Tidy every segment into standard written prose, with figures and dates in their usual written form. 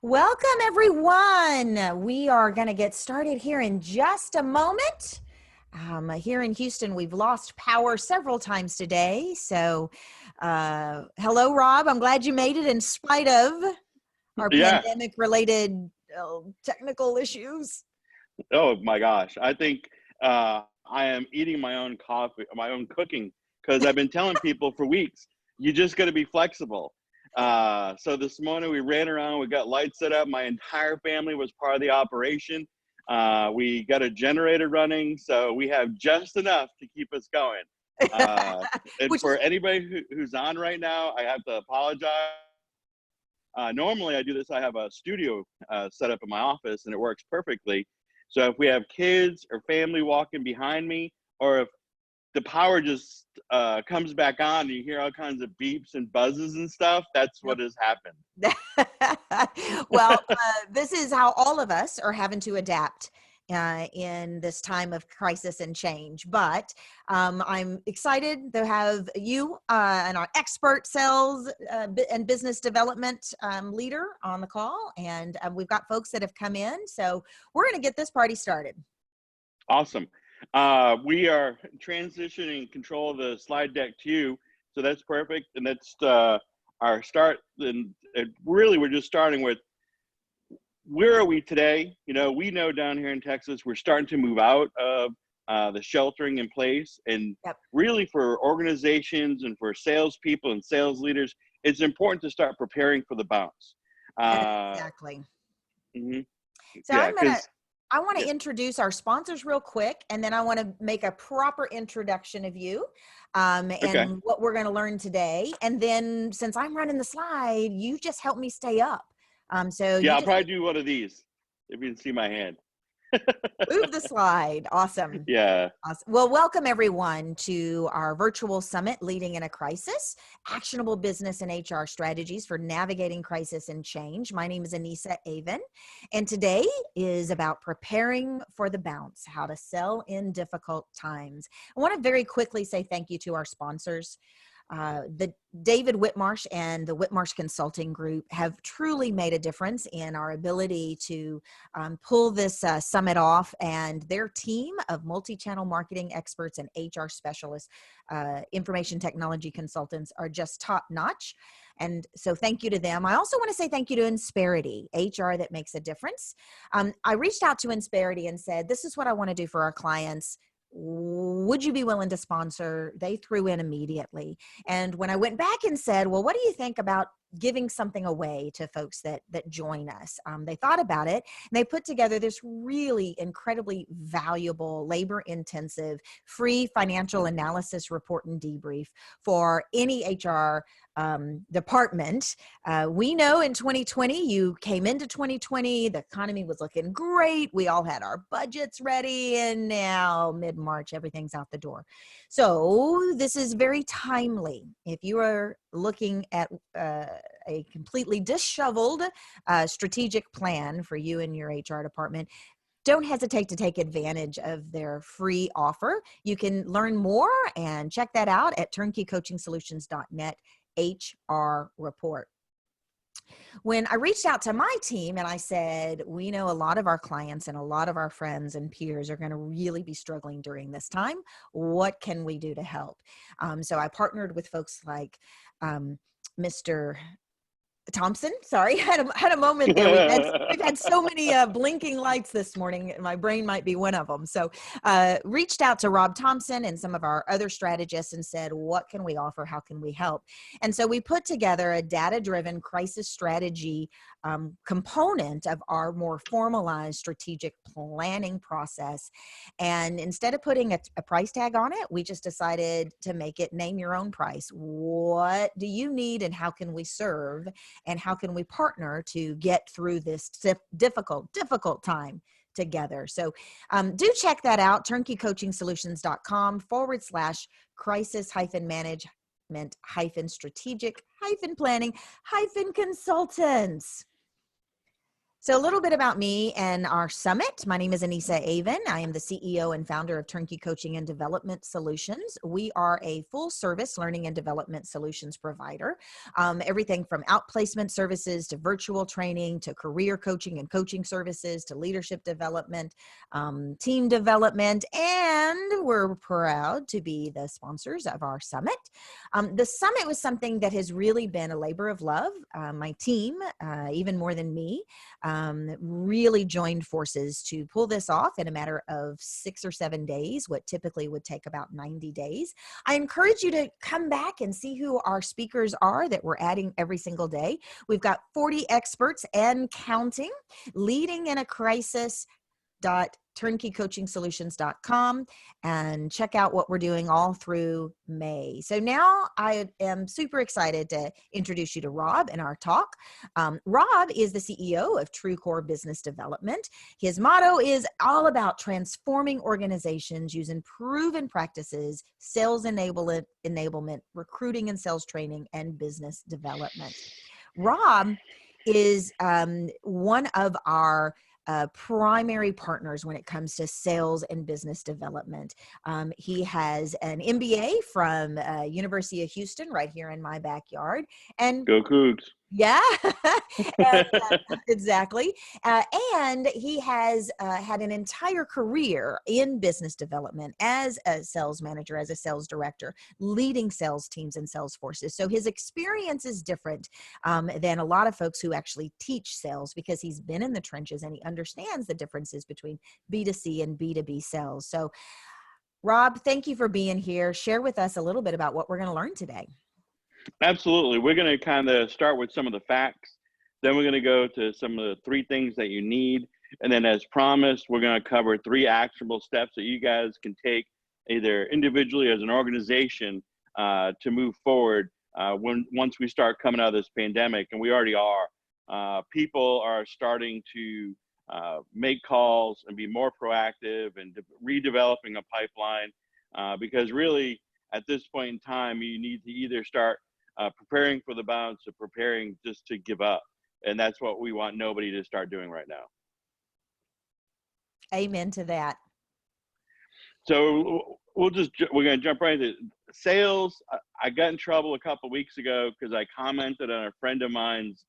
Welcome, everyone. We are going to get started here in just a moment. Here in Houston, we've lost power several times today. So, hello, Rob. I'm glad you made it in spite of our Yeah. pandemic-related technical issues. Oh my gosh. I think I am eating my own coffee, my own cooking, because I've been telling people for weeks, you just got to be flexible. So this morning we ran around, we got lights set up. My entire family was part of the operation. We got a generator running, so we have just enough to keep us going. And Which is for anybody who's on right now, I have to apologize. Normally I do this, I have a studio set up in my office and it works perfectly. So if we have kids or family walking behind me, or if the power just comes back on and you hear all kinds of beeps and buzzes and stuff, that's what has happened. well, this is how all of us are having to adapt in this time of crisis and change. But I'm excited to have you and our expert sales and business development leader on the call. And we've got folks that have come in. So we're going to get this party started. Awesome. We are transitioning control of the slide deck to you. So that's perfect. And that's our start. And really, we're just starting with, where are we today? You know, we know down here in Texas, we're starting to move out of the sheltering in place. And really for organizations and for salespeople and sales leaders, it's important to start preparing for the bounce. Exactly. Mm-hmm. So Yeah, I want to introduce our sponsors real quick, and then I want to make a proper introduction of you and what we're going to learn today. And then since I'm running the slide, you just help me stay up. So yeah, I'll probably do one of these if you can see my hand. Move the slide. Awesome. Yeah. Awesome. Well, welcome everyone to our virtual summit, Leading in a Crisis, Actionable Business and HR Strategies for Navigating Crisis and Change. My name is Anissa Avon, and today is about preparing for the bounce, how to sell in difficult times. I want to very quickly say thank you to our sponsors. The David Whitmarsh and the Whitmarsh Consulting Group have truly made a difference in our ability to pull this summit off, and their team of multi-channel marketing experts and HR specialists, information technology consultants, are just top notch. And so thank you to them. I also want to say thank you to Insperity, HR that makes a difference. I reached out to Insperity and said, this is what I want to do for our clients. Would you be willing to sponsor? They threw in immediately. And when I went back and said, well, what do you think about giving something away to folks that join us? They thought about it, and they put together this really incredibly valuable, labor-intensive, free financial analysis report and debrief for any HR department. We know in 2020, you came into 2020, the economy was looking great. We all had our budgets ready, and now mid-March, everything's out the door. So this is very timely. If you are looking at a completely disheveled strategic plan for you and your HR department, don't hesitate to take advantage of their free offer. You can learn more and check that out at turnkeycoachingsolutions.net HR report. When I reached out to my team and I said, we know a lot of our clients and a lot of our friends and peers are going to really be struggling during this time. What can we do to help? So I partnered with folks like Mr. Thompson, sorry, had a moment there. We've had so many blinking lights this morning. My brain might be one of them. So reached out to Rob Thompson and some of our other strategists and said, what can we offer? How can we help? And so we put together a data-driven crisis strategy component of our more formalized strategic planning process. And instead of putting a price tag on it, we just decided to make it name your own price. What do you need and how can we serve? And how can we partner to get through this difficult time together? So do check that out, turnkeycoaching solutions.com/crisis-management-strategic-planning-consultants. So a little bit about me and our summit. My name is Anissa Avon. I am the CEO and founder of TurnKey Coaching and Development Solutions. We are a full-service learning and development solutions provider. Everything from outplacement services to virtual training to career coaching and coaching services to leadership development, team development, and we're proud to be the sponsors of our summit. The summit was something that has really been a labor of love. My team, even more than me, really joined forces to pull this off in a matter of 6 or 7 days, what typically would take about 90 days. I encourage you to come back and see who our speakers are that we're adding every single day. We've got 40 experts and counting, leading in a crisis. TurnKeyCoachingSolutions.com and check out what we're doing all through May. So now I am super excited to introduce you to Rob in our talk. Rob is the CEO of TrueCore Business Development. His motto is all about transforming organizations using proven practices, sales enablement, recruiting and sales training, and business development. Rob is one of our primary partners when it comes to sales and business development. He has an MBA from University of Houston right here in my backyard. And Go Cougs. yeah, and, exactly. And he has had an entire career in business development as a sales manager, as a sales director, leading sales teams and sales forces. So his experience is different than a lot of folks who actually teach sales because he's been in the trenches and he understands the differences between B2C and B2B sales. So Rob, thank you for being here. Share with us a little bit about what we're going to learn today. Absolutely. We're going to kind of start with some of the facts. Then we're going to go to some of the 3 things that you need. And then as promised, we're going to cover 3 actionable steps that you guys can take either individually or as an organization to move forward once we start coming out of this pandemic. And we already are. People are starting to make calls and be more proactive and redeveloping a pipeline because really at this point in time, you need to either start preparing for the bounce or preparing just to give up. And that's what we want nobody to start doing right now. Amen to that. So we're going to jump right into sales. I got in trouble a couple of weeks ago because I commented on a friend of mine's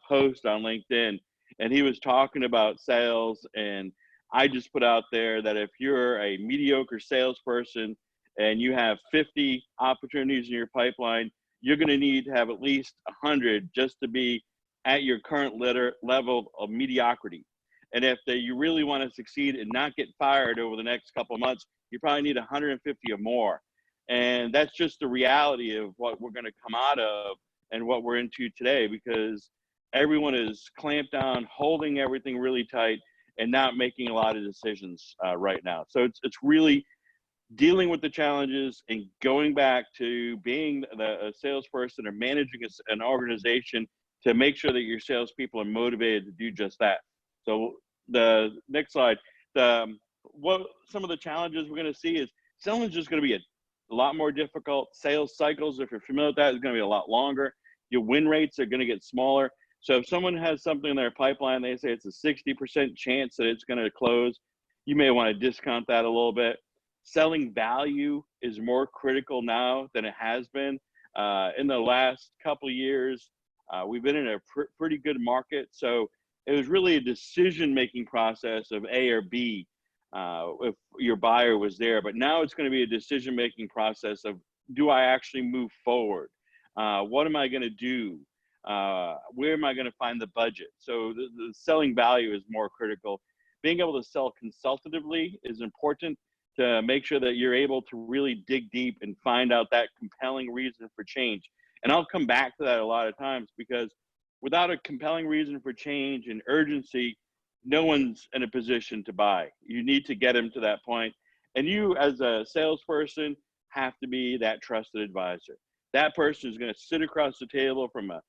post on LinkedIn, and he was talking about sales. And I just put out there that if you're a mediocre salesperson and you have 50 opportunities in your pipeline, you're going to need to have at least 100 just to be at your current level of mediocrity. And if you really want to succeed and not get fired over the next couple of months, you probably need 150 or more. And that's just the reality of what we're going to come out of and what we're into today, because everyone is clamped down, holding everything really tight, and not making a lot of decisions right now. So it's really dealing with the challenges and going back to being a salesperson or managing an organization to make sure that your salespeople are motivated to do just that. So the next slide, what some of the challenges we're going to see is selling is just going to be a lot more difficult. Sales cycles, if you're familiar with that, is going to be a lot longer. Your win rates are going to get smaller. So if someone has something in their pipeline, they say it's a 60% chance that it's going to close, you may want to discount that a little bit. Selling value is more critical now than it has been. In the last couple of years, we've been in a pretty good market. So it was really a decision-making process of A or B if your buyer was there. But now it's going to be a decision-making process of, do I actually move forward? What am I going to do? Where am I going to find the budget? So the selling value is more critical. Being able to sell consultatively is important to make sure that you're able to really dig deep and find out that compelling reason for change. And I'll come back to that a lot of times, because without a compelling reason for change and urgency, no one's in a position to buy. You need to get them to that point. And you as a salesperson have to be that trusted advisor. That person is going to sit across the table from a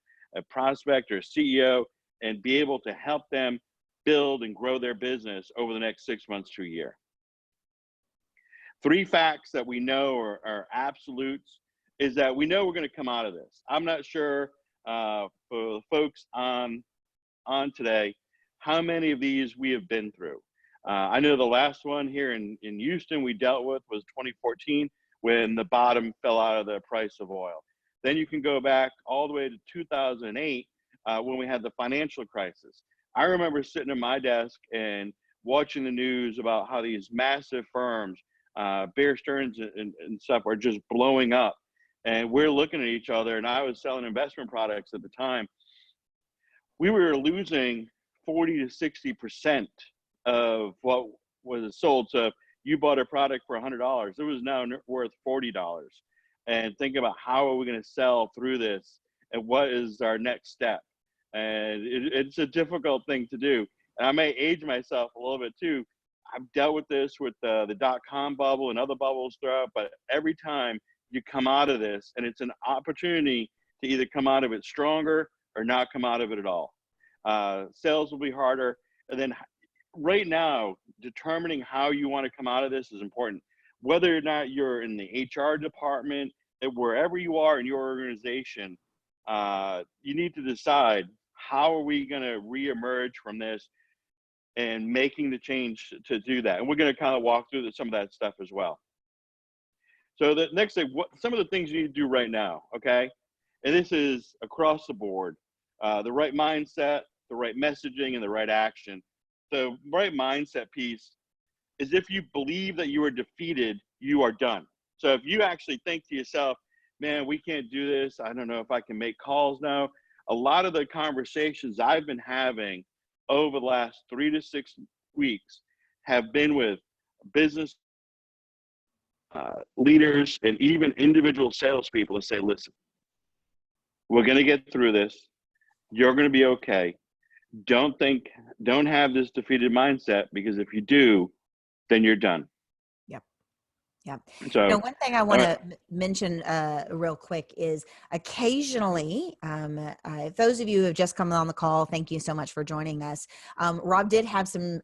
prospect or a CEO and be able to help them build and grow their business over the next 6 months to a year. 3 facts that we know are absolutes is that we know we're going to come out of this. I'm not sure for the folks on today, how many of these we have been through. I know the last one here in Houston we dealt with was 2014 when the bottom fell out of the price of oil. Then you can go back all the way to 2008 when we had the financial crisis. I remember sitting at my desk and watching the news about how these massive firms, Bear Stearns and stuff, are just blowing up. And we're looking at each other, and I was selling investment products at the time. We were losing 40 to 60% of what was sold. So if you bought a product for $100, it was now worth $40. And think about how are we going to sell through this, and what is our next step. And it's a difficult thing to do. And I may age myself a little bit too. I've dealt with this with the dot-com bubble and other bubbles throughout, but every time you come out of this, and it's an opportunity to either come out of it stronger or not come out of it at all. Sales will be harder. And then right now, determining how you want to come out of this is important. Whether or not you're in the HR department, wherever you are in your organization, you need to decide, how are we going to reemerge from this and making the change to do that. And we're going to kind of walk through some of that stuff as well. So the next thing, some of the things you need to do right now, okay? And this is across the board. The right mindset, the right messaging, and the right action. The right mindset piece is if you believe that you are defeated, you are done. So if you actually think to yourself, man, we can't do this, I don't know if I can make calls now. A lot of the conversations I've been having over the last 3 to 6 weeks have been with business leaders and even individual salespeople to say, listen, we're going to get through this. You're going to be okay. Don't have this defeated mindset, because if you do, then you're done. Yeah. So, one thing I want to mention real quick is occasionally, if those of you who have just come on the call, thank you so much for joining us. Rob did have some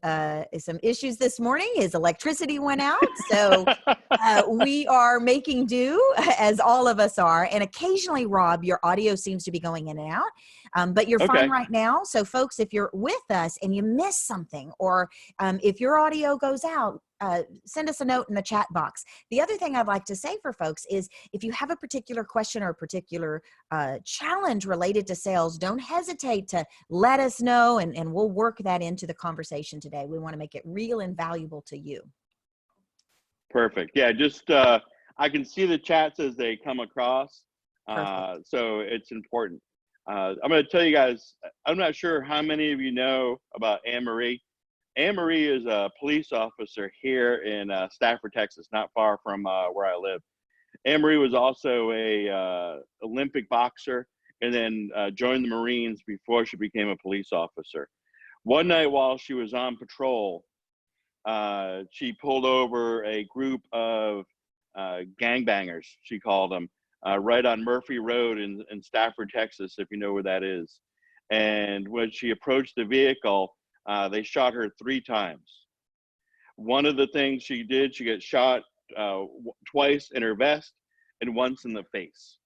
issues this morning. His electricity went out. So we are making do, as all of us are. And occasionally, Rob, your audio seems to be going in and out. But you're fine right now. So folks, if you're with us and you miss something, or if your audio goes out, send us a note in the chat box. The other thing I'd like to say for folks is, if you have a particular question or a particular challenge related to sales, don't hesitate to let us know, and we'll work that into the conversation today. We want to make it real and valuable to you. Perfect. Yeah, just I can see the chats as they come across, so it's important. I'm going to tell you guys, I'm not sure how many of you know about Anne-Marie. Anne-Marie is a police officer here in Stafford, Texas, not far from where I live. Anne-Marie was also a Olympic boxer, and then joined the Marines before she became a police officer. One night while she was on patrol, she pulled over a group of gangbangers, she called them, right on Murphy Road in Stafford, Texas, if you know where that is. And when she approached the vehicle, they shot her 3 times. One of the things she did, she got shot twice in her vest and once in the face.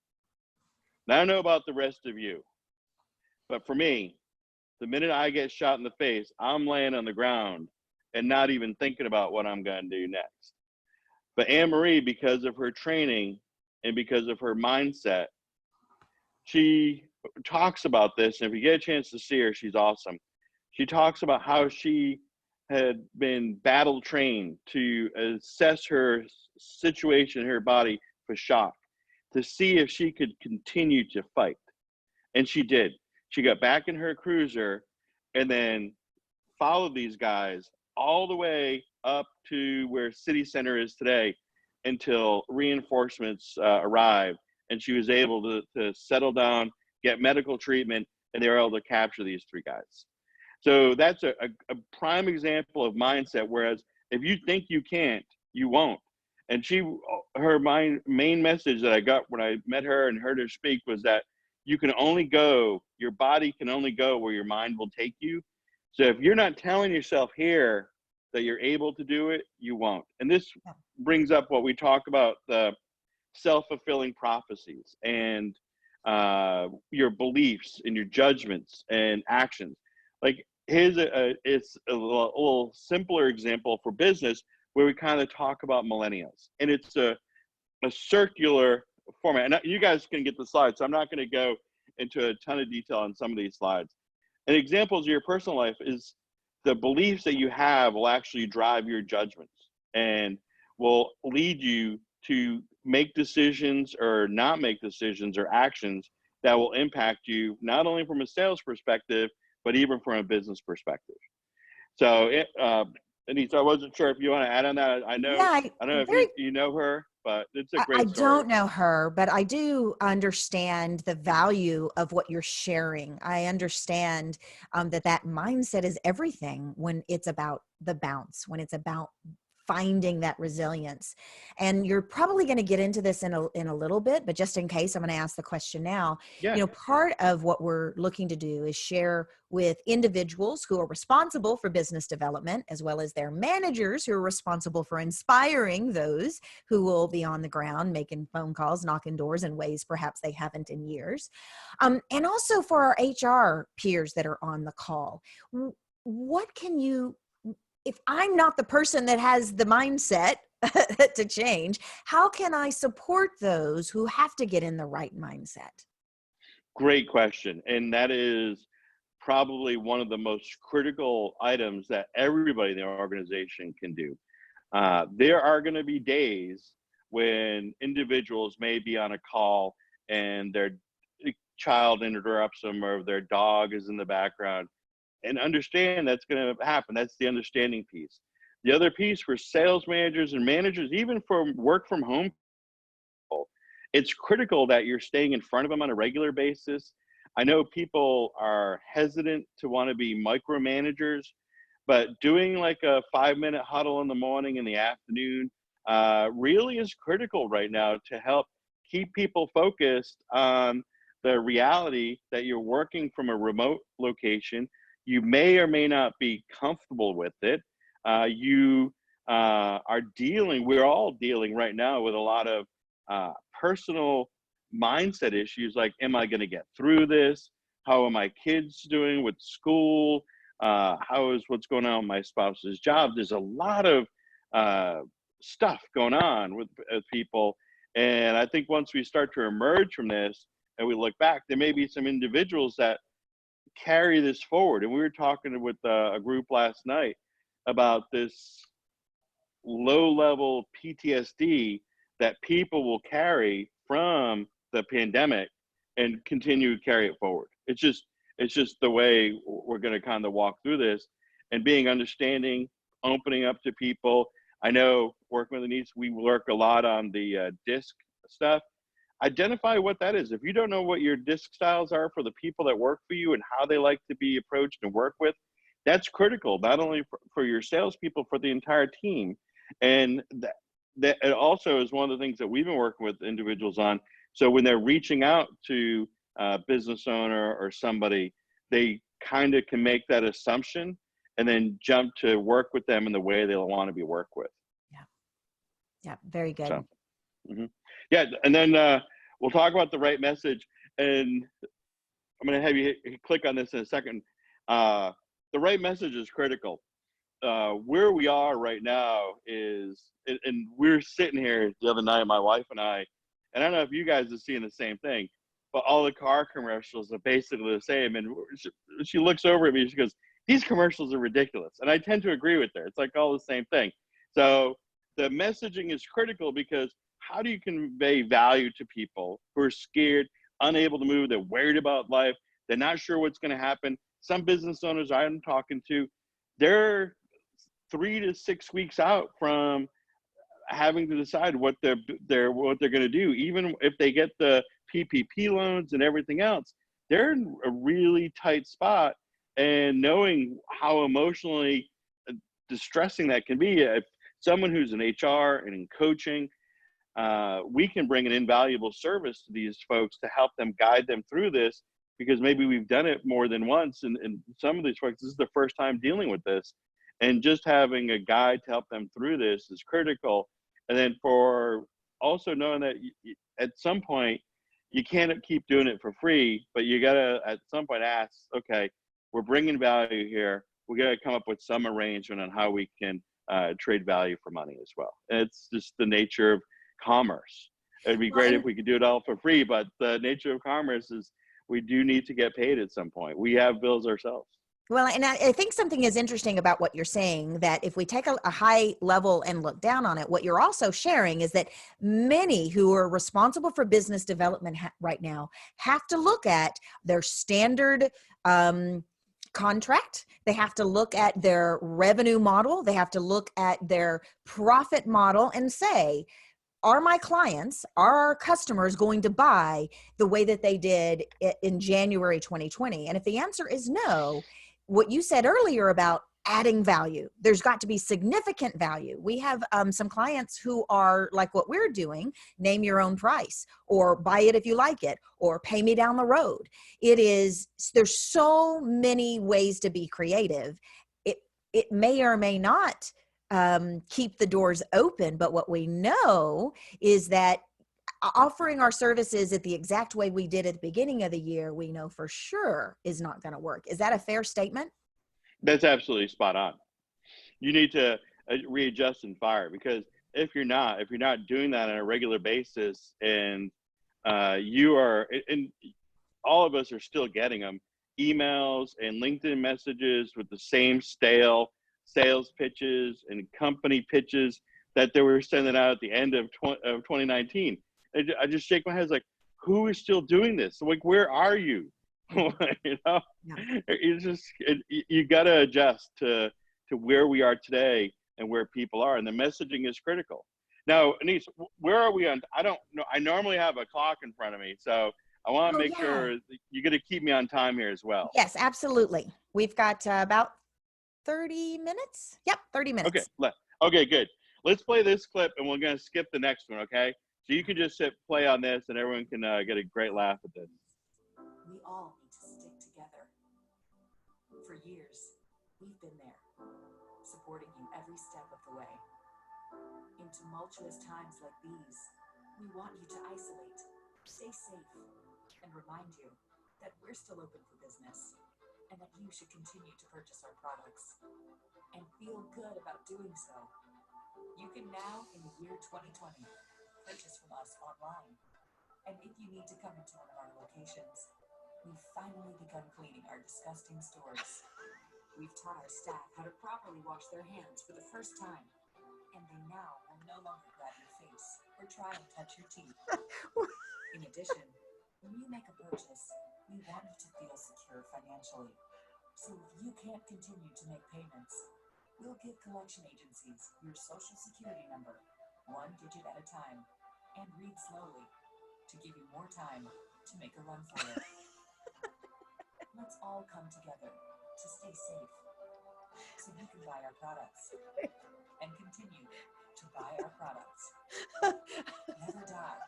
Now, I don't know about the rest of you, but for me, the minute I get shot in the face, I'm laying on the ground and not even thinking about what I'm going to do next. But Anne-Marie, because of her training and because of her mindset, she talks about this. And if you get a chance to see her, she's awesome. She talks about how she had been battle trained to assess her situation, her body for shock, to see if she could continue to fight. And she did. She got back in her cruiser and then followed these guys all the way up to where City Center is today until reinforcements arrived, and she was able to settle down, get medical treatment, and they were able to capture these 3 guys. So that's a prime example of mindset, whereas if you think you can't, you won't. And her main message that I got when I met her and heard her speak was that you can only go, your body can only go where your mind will take you. So if you're not telling yourself here that you're able to do it, you won't. And this brings up what we talk about, the self-fulfilling prophecies and your beliefs and your judgments and actions. Like, it's a little simpler example for business where we kind of talk about millennials, and it's a circular format. And you guys can get the slides, so I'm not going to go into a ton of detail on some of these slides. And examples of your personal life is the beliefs that you have will actually drive your judgments and will lead you to make decisions or not make decisions or actions that will impact you, not only from a sales perspective, but even from a business perspective. So, Anissa, I wasn't sure if you want to add on that. I Yeah, don't know if you know her, but it's a I great story. don't know her, but I do understand the value of what you're sharing. I understand that mindset is everything when it's about the bounce, when it's about finding that resilience. And you're probably going to get into this in a little bit, but just in case, I'm going to ask the question now. Yeah. Part of what we're looking to do is share with individuals who are responsible for business development, as well as their managers who are responsible for inspiring those who will be on the ground making phone calls, knocking doors in ways perhaps they haven't in years. And also for our HR peers that are on the call. What can you, if I'm not the person that has the mindset to change, how can I support those who have to get in the right mindset? Great question. And that is probably one of the most critical items that everybody in the organization can do. There are going to be days when individuals may be on a call and their child interrupts them or their dog is in the background, and understand that's going to happen. That's the understanding piece. The other piece for sales managers and managers, even for work from home people, it's critical that you're staying in front of them on a regular basis. I know people are hesitant to want to be micromanagers, but doing like a 5-minute huddle in the morning and the afternoon really is critical right now to help keep people focused on the reality that you're working from a remote location. You may or may not be comfortable with it. We're all dealing right now with a lot of personal mindset issues like, am I going to get through this? How are my kids doing with school? How is what's going on with my spouse's job? There's a lot of stuff going on with people. And I think once we start to emerge from this and we look back, there may be some individuals that carry this forward. And we were talking with a group last night about this low-level PTSD that people will carry from the pandemic and continue to carry it forward. It's just the way we're going to kind of walk through this, and being understanding, opening up to people. I know working with Anissa, we work a lot on the DISC stuff. Identify what that is. If you don't know what your DISC styles are for the people that work for you and how they like to be approached and work with, that's critical, not only for your salespeople, for the entire team. And that it also is one of the things that we've been working with individuals on. So when they're reaching out to a business owner or somebody, they kind of can make that assumption and then jump to work with them in the way they'll want to be worked with. Yeah, very good. So, yeah, and then we'll talk about the right message, and I'm going to have you click on this in a second. The right message is critical. Where we are right now is, and we're sitting here the other night, my wife and I don't know if you guys are seeing the same thing, but all the car commercials are basically the same. And she looks over at me, she goes, these commercials are ridiculous. And I tend to agree with her. It's like all the same thing. So the messaging is critical, because how do you convey value to people who are scared, unable to move, they're worried about life, they're not sure what's going to happen. Some business owners I'm talking to, they're 3 to 6 weeks out from having to decide what they're going to do. Even if they get the PPP loans and everything else, they're in a really tight spot. And knowing how emotionally distressing that can be, if someone who's in HR and in coaching, we can bring an invaluable service to these folks to help them, guide them through this, because maybe we've done it more than once. And some of these folks, this is the first time dealing with this. And just having a guide to help them through this is critical. And then for also knowing that at some point, you can't keep doing it for free, but you got to at some point ask, okay, we're bringing value here. We got to come up with some arrangement on how we can trade value for money as well. And it's just the nature of commerce. It'd be great if we could do it all for free, but the nature of commerce is we do need to get paid at some point. We have bills ourselves. Well, and I think something is interesting about what you're saying, that if we take a high level and look down on it, what you're also sharing is that many who are responsible for business development right now have to look at their standard contract. They have to look at their revenue model. They have to look at their profit model and say, are my clients, are our customers going to buy the way that they did in January 2020? And if the answer is no, what you said earlier about adding value, there's got to be significant value. We have some clients who are like what we're doing, name your own price, or buy it if you like it, or pay me down the road. There's so many ways to be creative. It may or may not keep the doors open, but what we know is that offering our services at the exact way we did at the beginning of the year, we know for sure is not going to work. Is that a fair statement? That's absolutely spot on. You need to readjust and fire, because if you're not doing that on a regular basis, and and all of us are still getting them, emails and LinkedIn messages with the same stale sales pitches and company pitches that they were sending out at the end of 2019. I just shake my head like, who is still doing this? Like, where are you? You know, you got to adjust to where we are today and where people are, and the messaging is critical. Now, Anise, where are we on? I don't know. I normally have a clock in front of me, so I want to make sure you're going to keep me on time here as well. Yes, absolutely. We've got about 30 minutes. Yep, 30 minutes. Okay, good. Let's play this clip, and we're going to skip the next one, okay? So you can just play on this, and everyone can get a great laugh at this. We all need to stick together. For years, we've been there, supporting you every step of the way. In tumultuous times like these, we want you to isolate, stay safe, and remind you that we're still open for business, and that you should continue to purchase our products and feel good about doing so. You can now, in the year 2020, purchase from us online. And if you need to come into one of our locations, we've finally begun cleaning our disgusting stores. We've taught our staff how to properly wash their hands for the first time, and they now will no longer grab your face or try and touch your teeth. In addition, when you make a purchase, we want you to feel secure financially. So if you can't continue to make payments, we'll give collection agencies your social security number, one digit at a time, and read slowly to give you more time to make a run for it. Let's all come together to stay safe, so you can buy our products and continue to buy our products. Never die,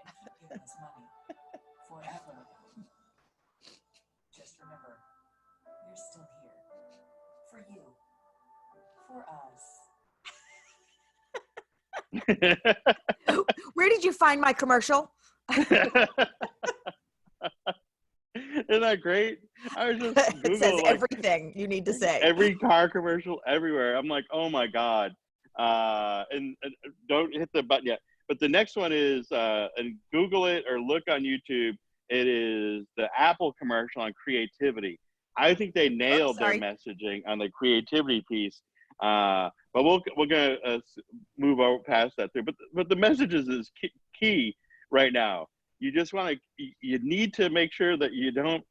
and keep giving us money forever. Just remember, we're still here for you, for us. Where did you find my commercial? Isn't that great? I was just Googling, it says everything you need to say. Every car commercial everywhere. I'm like, oh my God. And don't hit the button yet. But the next one is, and Google it or look on YouTube. It is the Apple commercial on creativity. I think they nailed their messaging on the creativity piece. But we're gonna move over past that too. But the messages is key right now. You just you need to make sure that you don't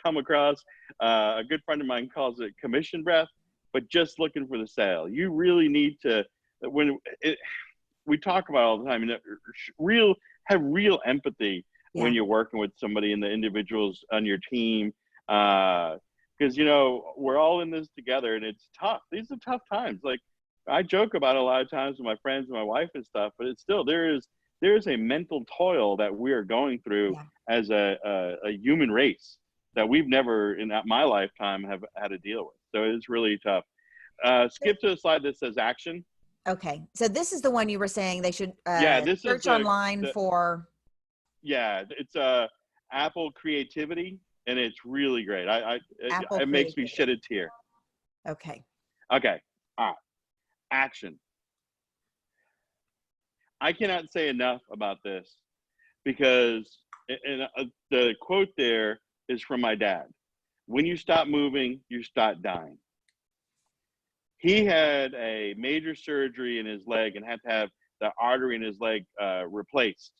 come across, a good friend of mine calls it commission breath, but just looking for the sale. You really need to, we talk about all the time, have real empathy when you're working with somebody and the individuals on your team. Because, we're all in this together, and it's tough. These are tough times. Like, I joke about it a lot of times with my friends and my wife and stuff, but it's still, there is a mental toil that we are going through as a human race that we've never in my lifetime have had to deal with. So it's really tough. Skip to the slide that says action. Okay. So this is the one you were saying they should this search is online for. Yeah, it's Apple creativity. and it's really great. Apple It makes me creativity. shed a tear. Okay. Okay. All right. Action. I cannot say enough about this because, and the quote there is from my dad. When you stop moving, you start dying. He had a major surgery in his leg and had to have the artery in his leg replaced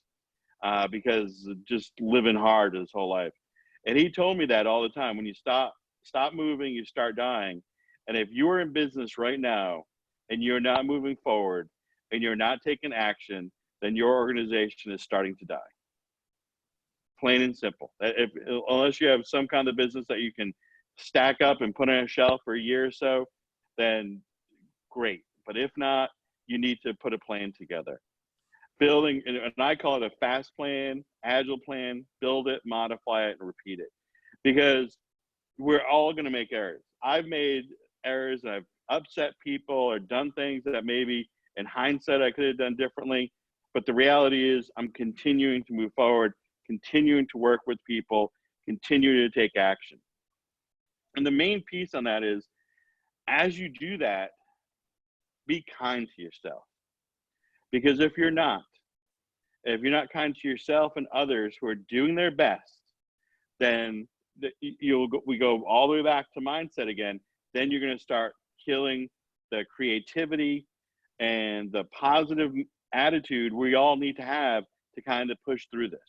because just living hard his whole life. And he told me that all the time. When you stop moving, you start dying. And if you're in business right now and you're not moving forward and you're not taking action, then your organization is starting to die. Plain and simple. Unless you have some kind of business that you can stack up and put on a shelf for a year or so, then great. But if not, you need to put a plan together. Building, and I call it a fast plan, agile plan, build it, modify it, and repeat it. Because we're all going to make errors. I've made errors and I've upset people or done things that maybe in hindsight I could have done differently. But the reality is I'm continuing to move forward, continuing to work with people, continuing to take action. And the main piece on that is, as you do that, be kind to yourself. Because if you're not kind to yourself and others who are doing their best, then we go all the way back to mindset again. Then you're going to start killing the creativity and the positive attitude we all need to have to kind of push through this.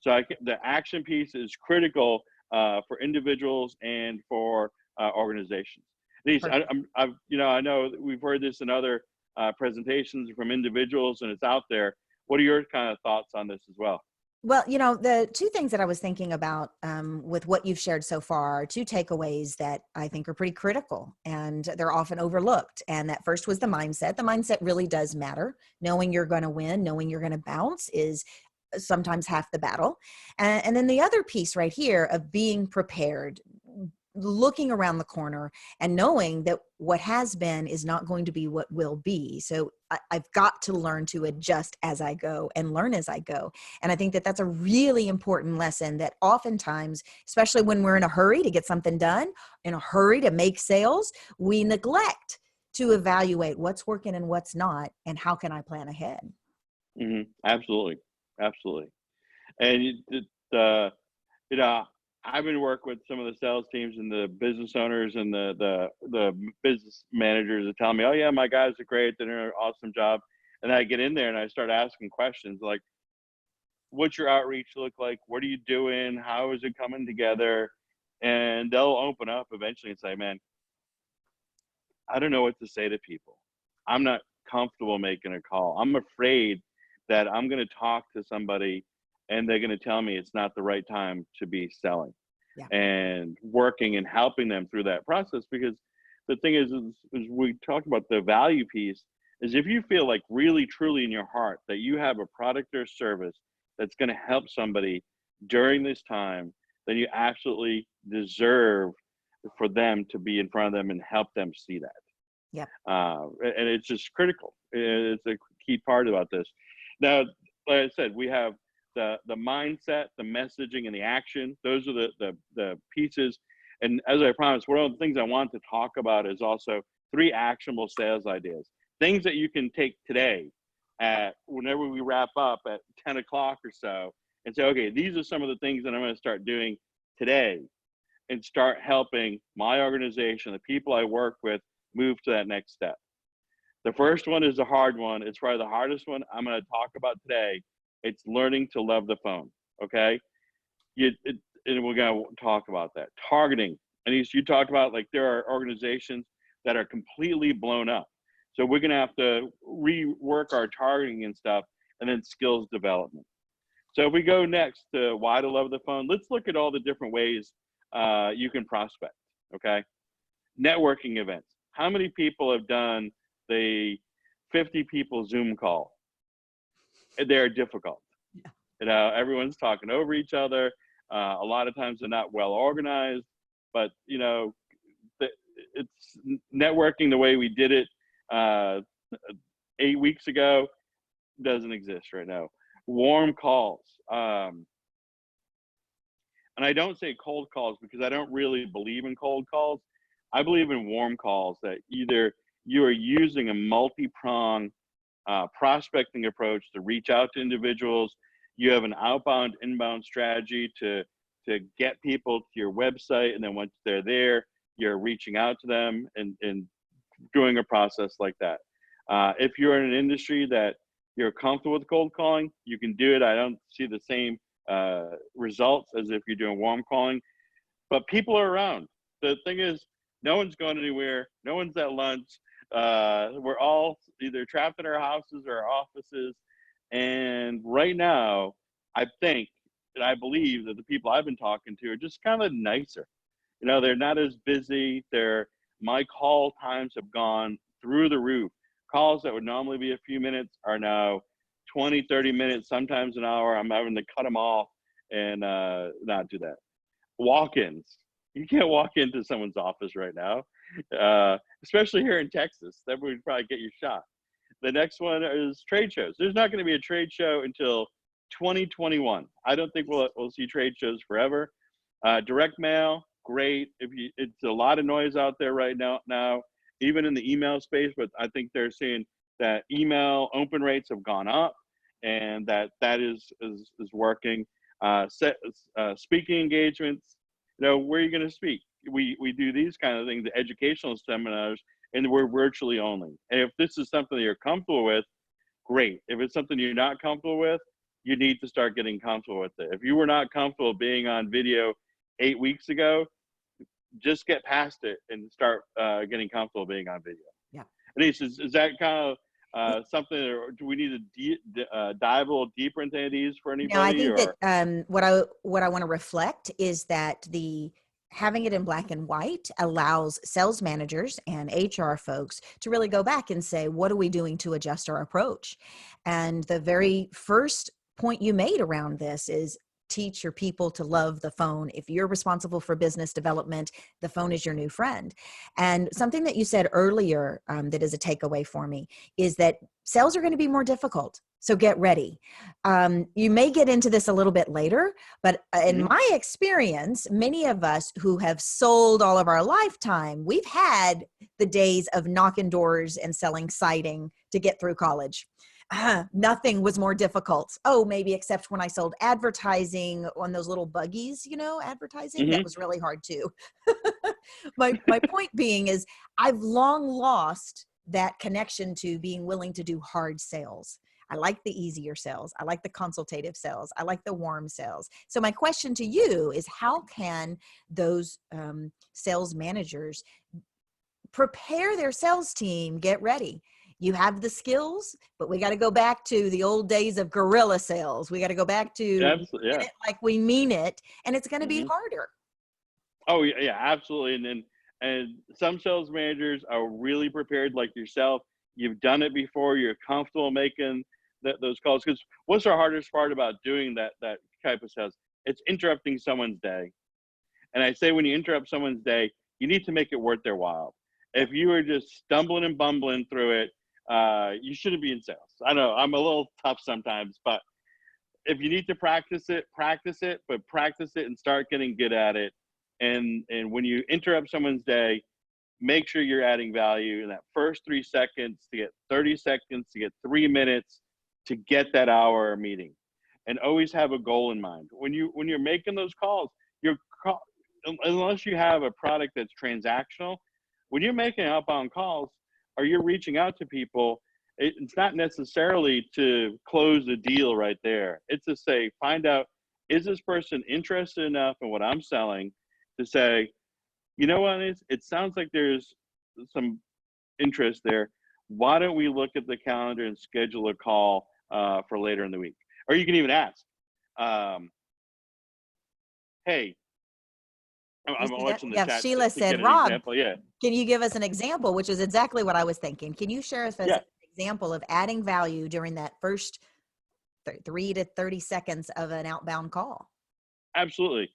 So the action piece is critical for individuals and for organizations. These, I know we've heard this in other presentations from individuals, and it's out there. What are your kind of thoughts on this as well? Well, the two things that I was thinking about with what you've shared so far are two takeaways that I think are pretty critical, and they're often overlooked. And that first was the mindset. The mindset really does matter. Knowing you're going to win, knowing you're going to bounce is sometimes half the battle. And then the other piece right here of being prepared, looking around the corner and knowing that what has been is not going to be what will be. So I've got to learn to adjust as I go and learn as I go. And I think that that's a really important lesson that oftentimes, especially when we're in a hurry to get something done, in a hurry to make sales, we neglect to evaluate what's working and what's not, and how can I plan ahead? Mm-hmm. Absolutely. And I've been working with some of the sales teams and the business owners and the business managers that tell me, oh yeah, my guys are great, they're doing an awesome job. And I get in there and I start asking questions like, what's your outreach look like? What are you doing? How is it coming together? And they'll open up eventually and say, man, I don't know what to say to people. I'm not comfortable making a call. I'm afraid that I'm going to talk to somebody and they're going to tell me it's not the right time to be selling. Yeah. And working and helping them through that process. Because the thing is we talk about the value piece, is if you feel like really, truly in your heart that you have a product or service that's going to help somebody during this time, then you absolutely deserve for them to be in front of them and help them see that. Yep. And it's just critical. It's a key part about this. Now, like I said, we have the mindset, the messaging, and the action. Those are the pieces. And as I promised, one of the things I want to talk about is also 3 actionable sales ideas. Things that you can take today at whenever we wrap up at 10 o'clock or so and say, okay, these are some of the things that I'm going to start doing today and start helping my organization, the people I work with, move to that next step. The first one is the hard one. It's probably the hardest one I'm going to talk about today. It's learning to love the phone, okay? And we're going to talk about that. Targeting. And you talked about, like, there are organizations that are completely blown up. So we're going to have to rework our targeting and stuff, and then skills development. So if we go next to why to love the phone, let's look at all the different ways you can prospect, okay? Networking events. How many people have done the 50 people Zoom call? They're difficult. Yeah. Everyone's talking over each other. A lot of times they're not well organized, but it's networking the way we did it 8 weeks ago doesn't exist right now. Warm calls. And And I don't say cold calls because I don't really believe in cold calls. I believe in warm calls, that either you are using a multi-pronged prospecting approach to reach out to individuals. You have an outbound, inbound strategy to get people to your website. And then once they're there, you're reaching out to them and doing a process like that. If you're in an industry that you're comfortable with cold calling, you can do it. I don't see the same results as if you're doing warm calling, but people are around. The thing is, no one's going anywhere. No one's at lunch. We're all either trapped in our houses or our offices. And right now, I think and I believe that the people I've been talking to are just kind of nicer. You know, they're not as busy. My call times have gone through the roof. Calls that would normally be a few minutes are now 20, 30 minutes, sometimes an hour. I'm having to cut them off and not do that. Walk-ins. You can't walk into someone's office right now, especially here in Texas. That would probably get you shot. The next one is trade shows. There's not going to be a trade show until 2021. I don't think we'll see trade shows forever. Direct mail, great. It's a lot of noise out there right now, even in the email space, but I think they're seeing that email open rates have gone up, and that is working. Speaking engagements, where are you going to speak? We do these kind of things, the educational seminars, and we're virtually only. And if this is something that you're comfortable with, great. If it's something you're not comfortable with, you need to start getting comfortable with it. If you were not comfortable being on video 8 weeks ago, just get past it and start getting comfortable being on video. Yeah. Denise, is that kind of something, or do we need to dive a little deeper into these for anybody? No, I think that what I want to reflect is that having it in black and white allows sales managers and HR folks to really go back and say, what are we doing to adjust our approach? And the very first point you made around this is teach your people to love the phone. If you're responsible for business development, the phone is your new friend. And something that you said earlier that is a takeaway for me is that sales are going to be more difficult. So get ready. You may get into this a little bit later, but in my experience, many of us who have sold all of our lifetime, we've had the days of knocking doors and selling siding to get through college. Nothing was more difficult. Oh, maybe except when I sold advertising on those little buggies, advertising. That was really hard too. My point being is I've long lost that connection to being willing to do hard sales. I like the easier sales. I like the consultative sales. I like the warm sales. So my question to you is, how can those sales managers prepare their sales team, get ready? You have the skills, but we got to go back to the old days of guerrilla sales. We got to go back to it like we mean it, and it's going to be harder. Oh yeah, absolutely. And some sales managers are really prepared, like yourself. You've done it before. You're comfortable making those calls. Because what's the hardest part about doing that type of sales? It's interrupting someone's day. And I say, when you interrupt someone's day, you need to make it worth their while. If you are just stumbling and bumbling through it, you shouldn't be in sales. I know I'm a little tough sometimes, but if you need to practice it, but practice it and start getting good at it. And when you interrupt someone's day, make sure you're adding value in that first 3 seconds to get 30 seconds to get 3 minutes to get that hour meeting. And always have a goal in mind. When you're making those calls, unless you have a product that's transactional, when you're making outbound calls, or you're reaching out to people, it's not necessarily to close the deal right there. It's to say, find out, is this person interested enough in what I'm selling to say, you know what, it sounds like there's some interest there. Why don't we look at the calendar and schedule a call for later in the week? Or you can even ask, hey, I'm watching the chat. Sheila said, Rob, can you give us an example? Which is exactly what I was thinking. Can you share us an example of adding value during that first 3 to 30 seconds of an outbound call? Absolutely.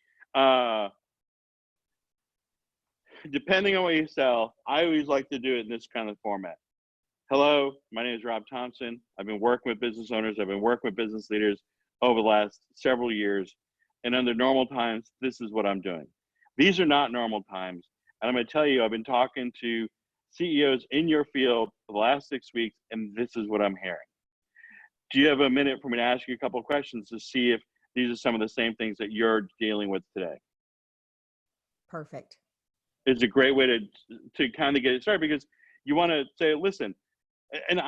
Depending on what you sell, I always like to do it in this kind of format. Hello, my name is Rob Thompson. I've been working with business owners. I've been working with business leaders over the last several years. and under normal times, this is what I'm doing. These are not normal times. And I'm going to tell you, I've been talking to CEOs in your field for the last 6 weeks, and this is what I'm hearing. Do you have a minute for me to ask you a couple of questions to see if these are some of the same things that you're dealing with today? Perfect. It's a great way to kind of get it started, because you want to say, listen, and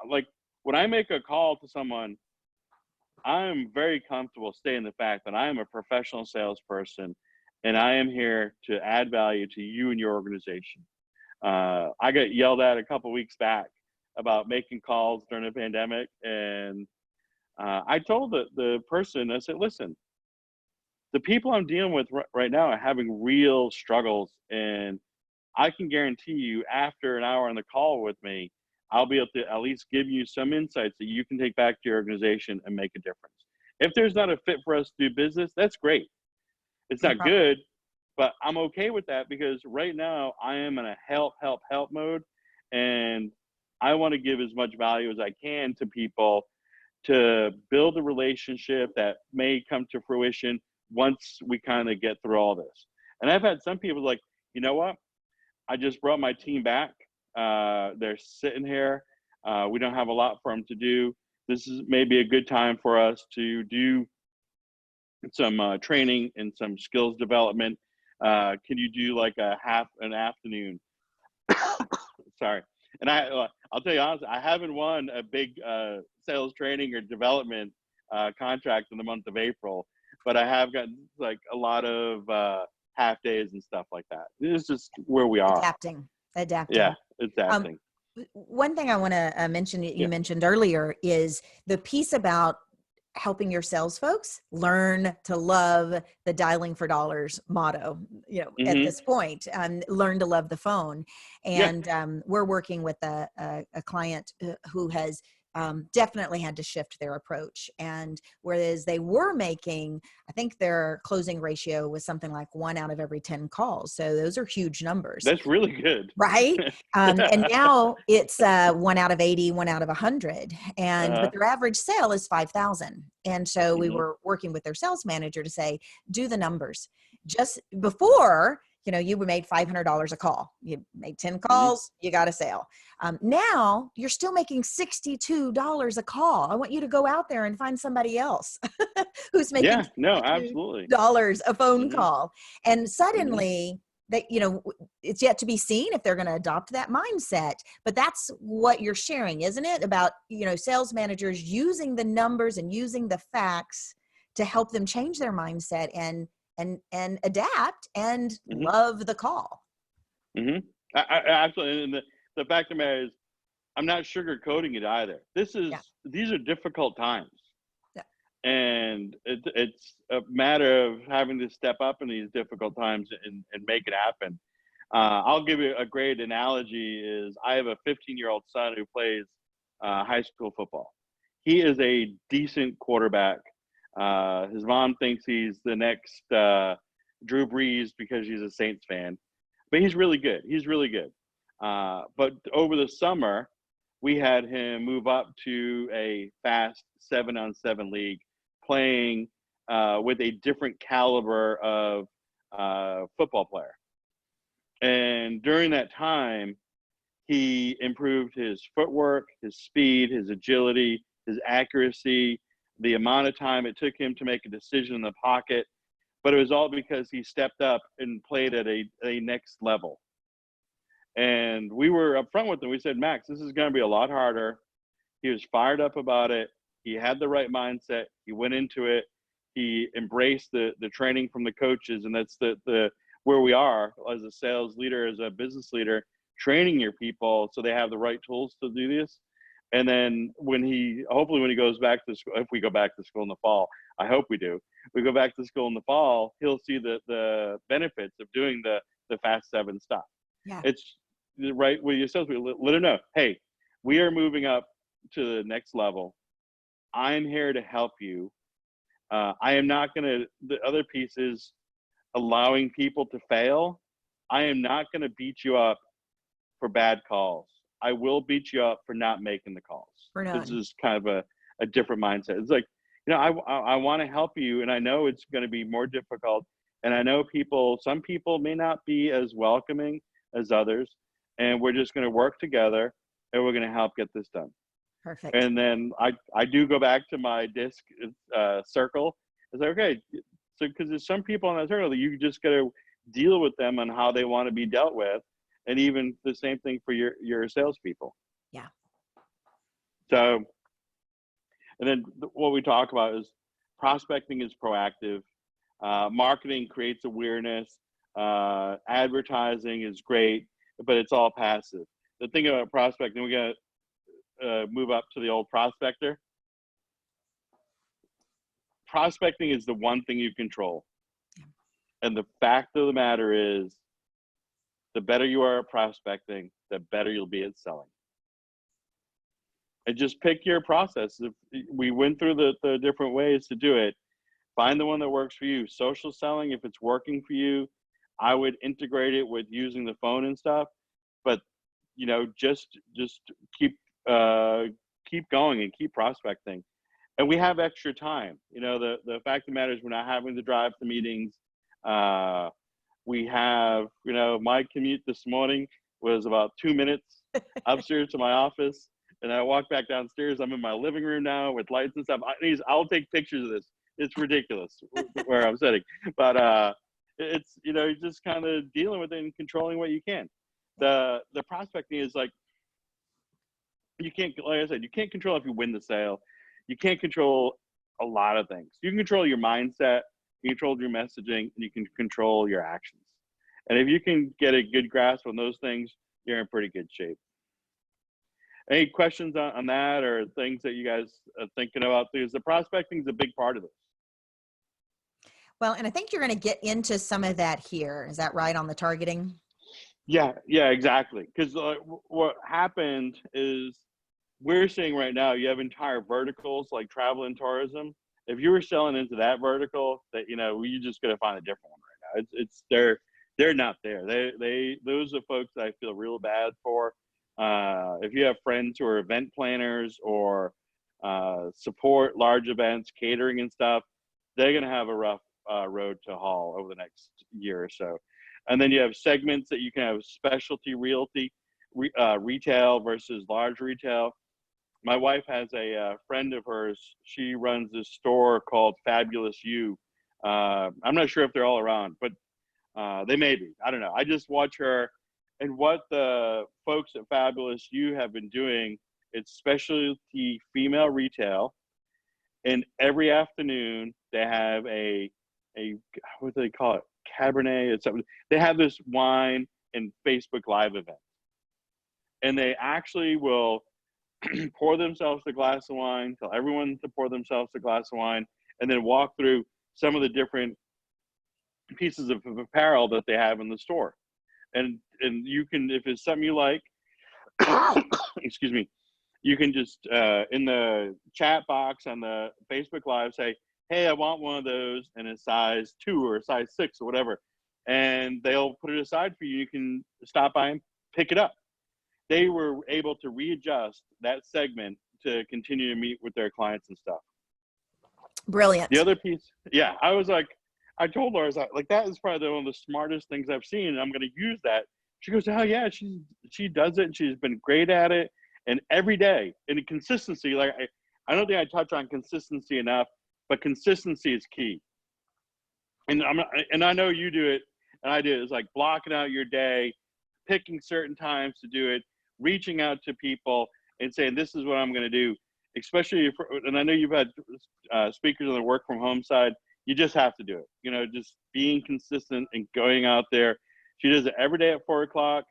like, when I make a call to someone, I'm very comfortable stating the fact that I am a professional salesperson and I am here to add value to you and your organization. I got yelled at a couple weeks back about making calls during the pandemic, and I told the person, I said, listen, the people I'm dealing with right now are having real struggles, and I can guarantee you after an hour on the call with me, I'll be able to at least give you some insights that you can take back to your organization and make a difference. If there's not a fit for us to do business, that's great. It's not good, but I'm okay with that, because right now I am in a help mode, and I want to give as much value as I can to people to build a relationship that may come to fruition once we kind of get through all this. And I've had some people like, you know what? I just brought my team back. They're sitting here. We don't have a lot for them to do. This is maybe a good time for us to do some training and some skills development. Can you do like an afternoon? Sorry. And I'll tell you honestly, I haven't won a big sales training or development contract in the month of April, but I have gotten like a lot of half days and stuff like that. It's just where we are. Adapting. Yeah, adapting. One thing I want to mention that you mentioned earlier is the piece about helping your sales folks learn to love the dialing for dollars motto, at this point, learn to love the phone. And we're working with a client who has definitely had to shift their approach. And whereas they were making, I think their closing ratio was something like 1 out of every 10 calls. So those are huge numbers. That's really good. Right. And now it's 1 out of 80, 1 out of 100. But their average sale is 5,000. And so we were working with their sales manager to say, do the numbers. Just before, you made $500 a call. You made 10 calls, you got a sale. Now you're still making $62 a call. I want you to go out there and find somebody else who's making absolutely $62 a phone call. And suddenly that, it's yet to be seen if they're going to adopt that mindset, but that's what you're sharing, isn't it? About, sales managers using the numbers and using the facts to help them change their mindset and adapt and love the call. I absolutely. And the fact of the matter is, I'm not sugarcoating it either. These are difficult times. Yeah. And it's a matter of having to step up in these difficult times and make it happen. I'll give you a great analogy is I have a 15-year-old son who plays high school football. He is a decent quarterback. His mom thinks he's the next Drew Brees because she's a Saints fan, but he's really good. But over the summer, we had him move up to a fast 7-on-7 league, playing with a different caliber of football player. And during that time, he improved his footwork, his speed, his agility, his accuracy, the amount of time it took him to make a decision in the pocket, but it was all because he stepped up and played at a next level. And we were upfront with him. We said, Max, this is going to be a lot harder. He was fired up about it. He had the right mindset. He went into it. He embraced the training from the coaches. And that's the where we are as a sales leader, as a business leader, training your people so they have the right tools to do this. And then hopefully when he goes back to school, if we go back to school in the fall, I hope we do. We go back to school in the fall, he'll see the benefits of doing the fast 7 stuff. Yeah. It's right with yourselves. We let him know, hey, we are moving up to the next level. I'm here to help you. I am not going to, the other piece is allowing people to fail. I am not going to beat you up for bad calls. I will beat you up for not making the calls. This is kind of a different mindset. It's like, I want to help you, and I know it's going to be more difficult, and I know some people may not be as welcoming as others, and we're just going to work together, and we're going to help get this done. Perfect. And then I do go back to my disc circle. It's like, okay, so because there's some people in that circle that you just got to deal with them on how they want to be dealt with, and even the same thing for your salespeople. Yeah. So, and then what we talk about is prospecting is proactive, marketing creates awareness, advertising is great, but it's all passive. The thing about prospecting, we got to move up to the old prospector. Prospecting is the one thing you control. And the fact of the matter is, the better you are at prospecting, the better you'll be at selling. And just pick your process. If we went through the different ways to do it, find the one that works for you. Social selling, if it's working for you, I would integrate it with using the phone and stuff. But just keep going and keep prospecting. And we have extra time. The fact of the matter is, we're not having to drive to meetings. We have, my commute this morning was about 2 minutes upstairs to my office, and I walk back downstairs. I'm in my living room now with lights and stuff. I'll take pictures of this. It's ridiculous where I'm sitting, but it's you're just kind of dealing with it and controlling what you can. The prospecting is like, you can't, like I said, you can't control if you win the sale. You can't control a lot of things. You can control your mindset, you control your messaging, and you can control your actions. And if you can get a good grasp on those things, you're in pretty good shape. Any questions on that, or things that you guys are thinking about? Because the prospecting is a big part of this. Well, and I think you're going to get into some of that here. Is that right, on the targeting? Yeah, exactly. Because what happened is, we're seeing right now, you have entire verticals like travel and tourism. If you were selling into that vertical, that you just got to find a different one right now. It's they're not there. Those are folks that I feel real bad for. If you have friends who are event planners or support large events, catering and stuff, they're gonna have a rough road to haul over the next year or so. And then you have segments that you can have: specialty realty, retail versus large retail. My wife has a friend of hers. She runs this store called Fabulous You. I'm not sure if they're all around, but they may be. I don't know. I just watch her, and what the folks at Fabulous You have been doing, it's specialty female retail. And every afternoon they have a what do they call it? Cabernet. It's something. They have this wine and Facebook Live event, and they actually will pour themselves a glass of wine, tell everyone to pour themselves a glass of wine, and then walk through some of the different pieces of apparel that they have in the store. And you can, if it's something you like, excuse me, you can just in the chat box on the Facebook Live say, hey, I want one of those in a size 2 or a size 6 or whatever. And they'll put it aside for you. You can stop by and pick it up. They were able to readjust that segment to continue to meet with their clients and stuff. Brilliant. The other piece, yeah, I told her, I was like, that is probably one of the smartest things I've seen, and I'm going to use that. She goes, oh yeah, she does it, and she's been great at it. And every day, and consistency, like I don't think I touch on consistency enough, but consistency is key. And I know you do it, and I do it. It's like blocking out your day, picking certain times to do it, reaching out to people and saying, this is what I'm going to do. Especially if, and I know you've had speakers on the work from home side, you just have to do it. Just being consistent and going out there. She does it every day at 4 o'clock.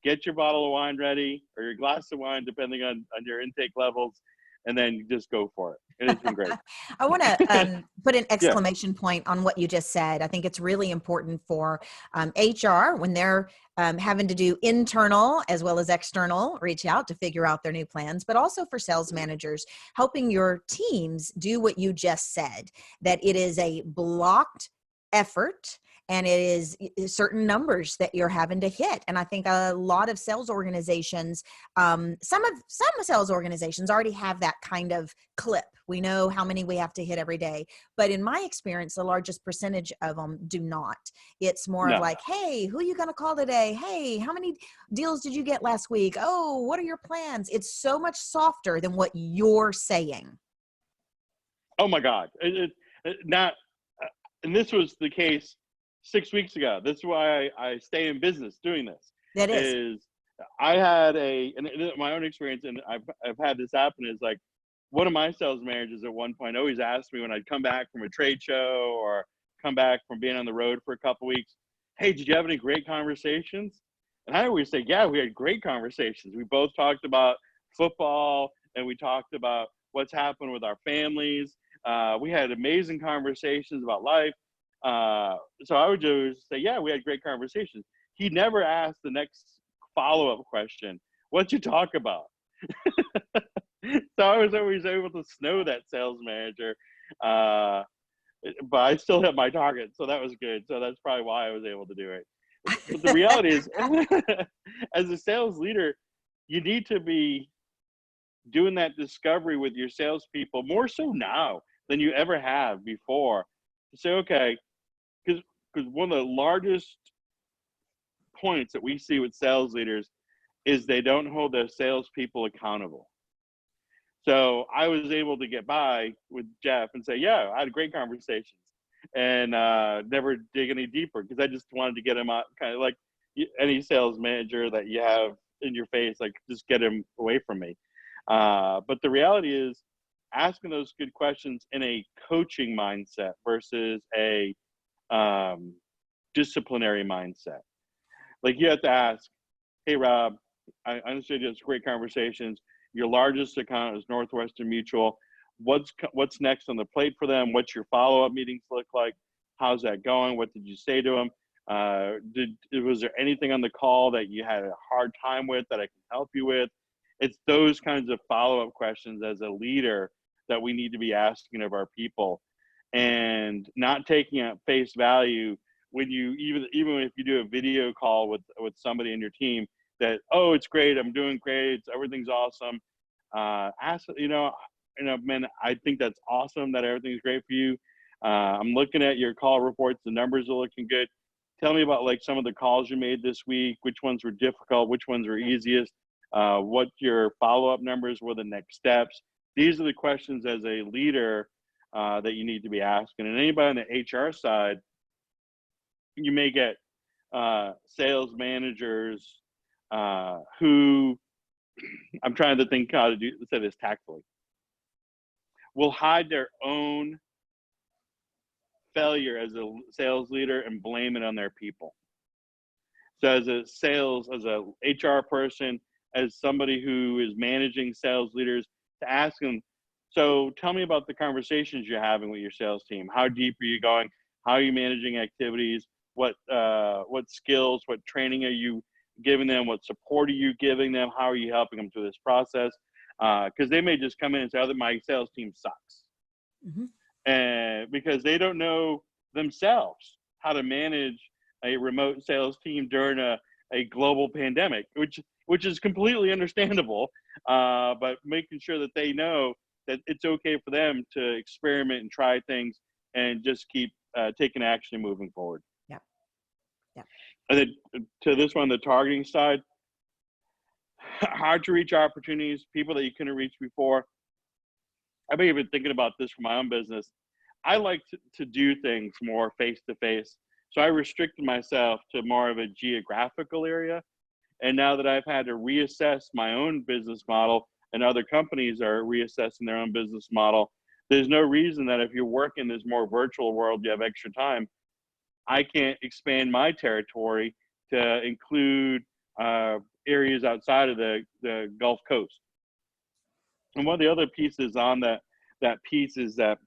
Get your bottle of wine ready, or your glass of wine, depending on your intake levels, and then you just go for it. And it's been great. I want to put an exclamation point on what you just said. I think it's really important for HR when they're having to do internal as well as external reach out to figure out their new plans, but also for sales managers, helping your teams do what you just said, that it is a blocked effort and it is certain numbers that you're having to hit. And I think a lot of sales organizations, some sales organizations already have that kind of clip. We know how many we have to hit every day. But in my experience, the largest percentage of them do not. It's more of No. like, hey, who are you going to call today? Hey, how many deals did you get last week? Oh, what are your plans? It's so much softer than what you're saying. Oh my God. Not, and this was the case 6 weeks ago. This is why I stay in business doing this. That is. I had my own experience, and I've had this happen, is like, one of my sales managers at one point always asked me when I'd come back from a trade show or come back from being on the road for a couple of weeks, hey, did you have any great conversations? And I always say, yeah, we had great conversations. We both talked about football, and we talked about what's happened with our families. We had amazing conversations about life. So I would just say, yeah, we had great conversations. He never asked the next follow-up question, what'd you talk about? So I was always able to snow that sales manager, but I still hit my target, so that was good. So that's probably why I was able to do it. But the reality is, as a sales leader, you need to be doing that discovery with your salespeople more so now than you ever have before. To say, okay, because one of the largest points that we see with sales leaders is they don't hold their salespeople accountable. So I was able to get by with Jeff and say, yeah, I had great conversations, and never dig any deeper, because I just wanted to get him out, kind of like any sales manager that you have in your face, like just get him away from me. But the reality is, asking those good questions in a coaching mindset versus a disciplinary mindset. Like, you have to ask, hey, Rob, I understand you have great conversations. Your largest account is Northwestern Mutual. What's next on the plate for them? What's your follow-up meetings look like? How's that going? What did you say to them? Was there anything on the call that you had a hard time with that I can help you with? It's those kinds of follow-up questions as a leader that we need to be asking of our people, and not taking at face value when you, even if you do a video call with somebody in your team, that, oh, it's great, I'm doing great, everything's awesome. Ask, man, I think that's awesome that everything's great for you. I'm looking at your call reports, the numbers are looking good. Tell me about like some of the calls you made this week, which ones were difficult, which ones were easiest, what your follow-up numbers were, the next steps. These are the questions as a leader that you need to be asking. And anybody on the HR side, you may get sales managers who, I'm trying to think how to say this tactfully, will hide their own failure as a sales leader and blame it on their people. So as a HR person, as somebody who is managing sales leaders, to ask them, so tell me about the conversations you're having with your sales team. How deep are you going? How are you managing activities? What skills, what training are you giving them? What support are you giving them? How are you helping them through this process? Because they may just come in and say, oh, my sales team sucks. Mm-hmm. And because they don't know themselves how to manage a remote sales team during a global pandemic, which is completely understandable, but making sure that they know that it's okay for them to experiment and try things and just keep taking action and moving forward. Yeah. Yeah. And then to this one, the targeting side, hard to reach opportunities, people that you couldn't reach before. I've been thinking about this for my own business. I like to do things more face-to-face. So I restricted myself to more of a geographical area. And now that I've had to reassess my own business model, and other companies are reassessing their own business model, there's no reason that if you're working this more virtual world, you have extra time, I can't expand my territory to include areas outside of the Gulf Coast. And one of the other pieces on that piece is that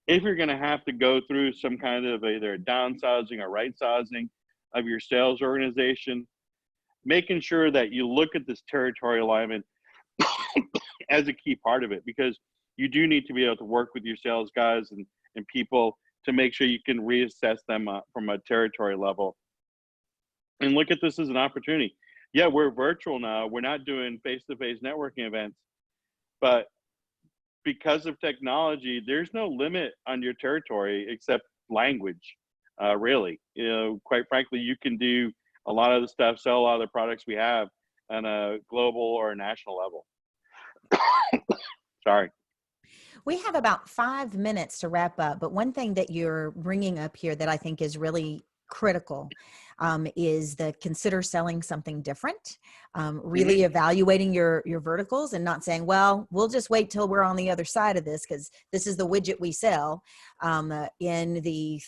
if you're going to have to go through some kind of either downsizing or right-sizing of your sales organization, making sure that you look at this territory alignment as a key part of it, because you do need to be able to work with your sales guys and people to make sure you can reassess them from a territory level and look at this as an opportunity. Yeah, we're virtual now. We're not doing face-to-face networking events, but because of technology, there's no limit on your territory except language, really. Quite frankly, you can do a lot of the stuff, sell a lot of the products we have on a global or a national level. Sorry. We have about 5 minutes to wrap up, but one thing that you're bringing up here that I think is really critical is the consider selling something different, really evaluating your verticals and not saying, well, we'll just wait till we're on the other side of this because this is the widget we sell. In the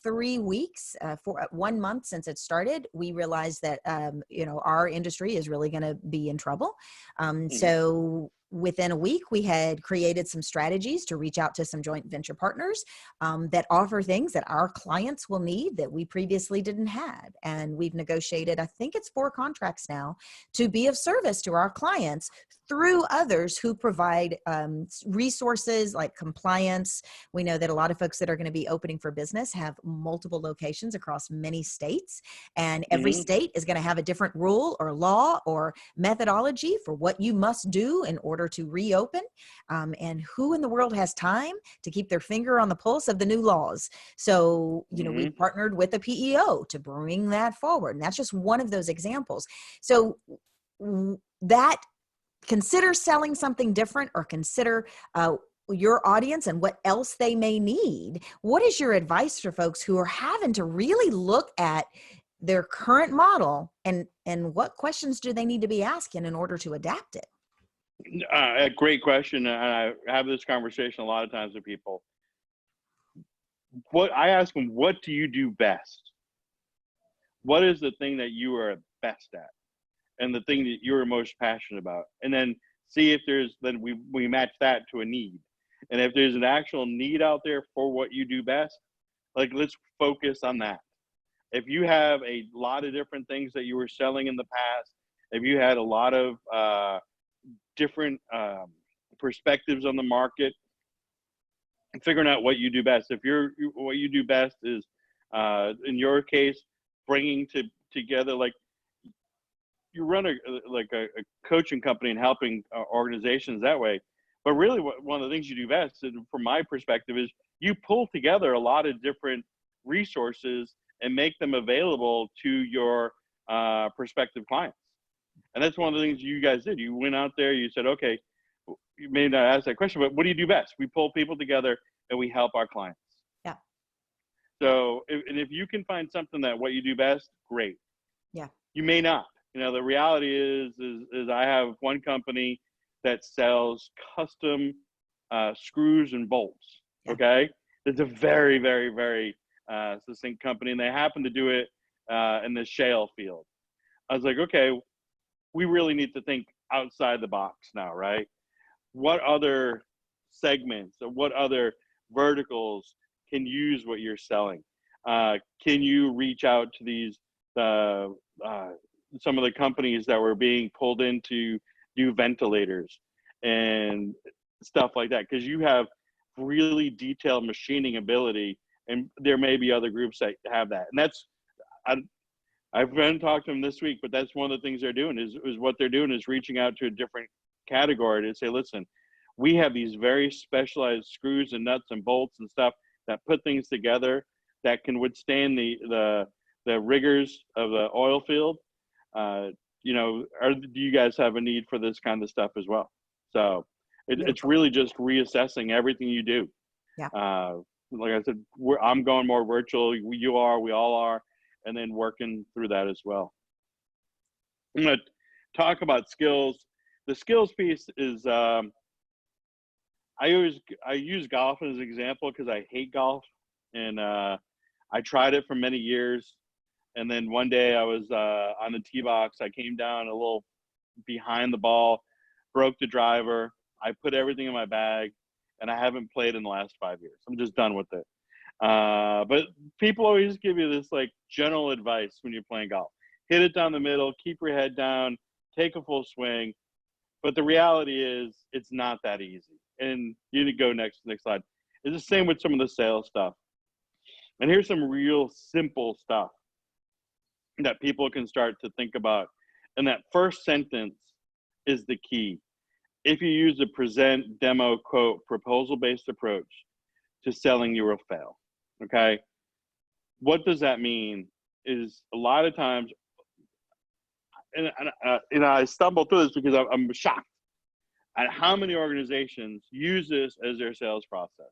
3 weeks, for 1 month since it started, we realized that, our industry is really going to be in trouble. So within a week, we had created some strategies to reach out to some joint venture partners that offer things that our clients will need that we previously didn't have. And we've negotiated, I think it's 4 contracts now, to be of service to our clients through others who provide resources like compliance. We know that a lot of folks that are going to be opening for business have multiple locations across many states, and every state is going to have a different rule or law or methodology for what you must do in order to reopen. And who in the world has time to keep their finger on the pulse of the new laws? So, we partnered with a PEO to bring that forward. And that's just one of those examples. So that consider selling something different, or consider your audience and what else they may need. What is your advice for folks who are having to really look at their current model and what questions do they need to be asking in order to adapt it? A great question. And I have this conversation a lot of times with people. I ask them, what do you do best? What is the thing that you are best at? And the thing that you're most passionate about? And then see if then we match that to a need. And if there's an actual need out there for what you do best, let's focus on that. If you have a lot of different things that you were selling in the past, if you had a lot of different perspectives on the market, and figuring out what you do best. If what you do best is, in your case, bringing together, like you run a coaching company and helping organizations that way. But really, one of the things you do best, and from my perspective, is you pull together a lot of different resources and make them available to your prospective clients. And that's one of the things you guys did. You went out there, you said, okay, you may not ask that question, but what do you do best? We pull people together and we help our clients. Yeah. So, if you can find something that what you do best, great. Yeah. You may not. The reality is I have one company that sells custom screws and bolts. Yeah. Okay. It's a very, very, very succinct company, and they happen to do it in the shale field. I was like, okay, we really need to think outside the box now, right? What other segments or what other verticals can use what you're selling? Can you reach out to these some of the companies that were being pulled into do ventilators and stuff like that? Because you have really detailed machining ability, and there may be other groups that have that. And that's, I've been to talk to them this week, but that's one of the things they're doing is what they're doing is reaching out to a different category to say, listen, we have these very specialized screws and nuts and bolts and stuff that put things together that can withstand the rigors of the oil field. Do you guys have a need for this kind of stuff as well? So it's really just reassessing everything you do. Yeah. Like I said, I'm going more virtual. We all are. And then working through that as well. I'm going to talk about skills. The skills piece is, I use golf as an example because I hate golf, and I tried it for many years. And then one day I was on the tee box. I came down a little behind the ball, broke the driver. I put everything in my bag, and I haven't played in the last 5 years. I'm just done with it. But people always give you this general advice when you're playing golf. Hit it down the middle, keep your head down, take a full swing. But the reality is it's not that easy. And you need to go next slide. It's the same with some of the sales stuff. And here's some real simple stuff that people can start to think about. And that first sentence is the key. If you use a present, demo, quote, proposal-based approach to selling, you will fail. Okay? What does that mean? Is a lot of times, and I stumble through this because I'm shocked at how many organizations use this as their sales process.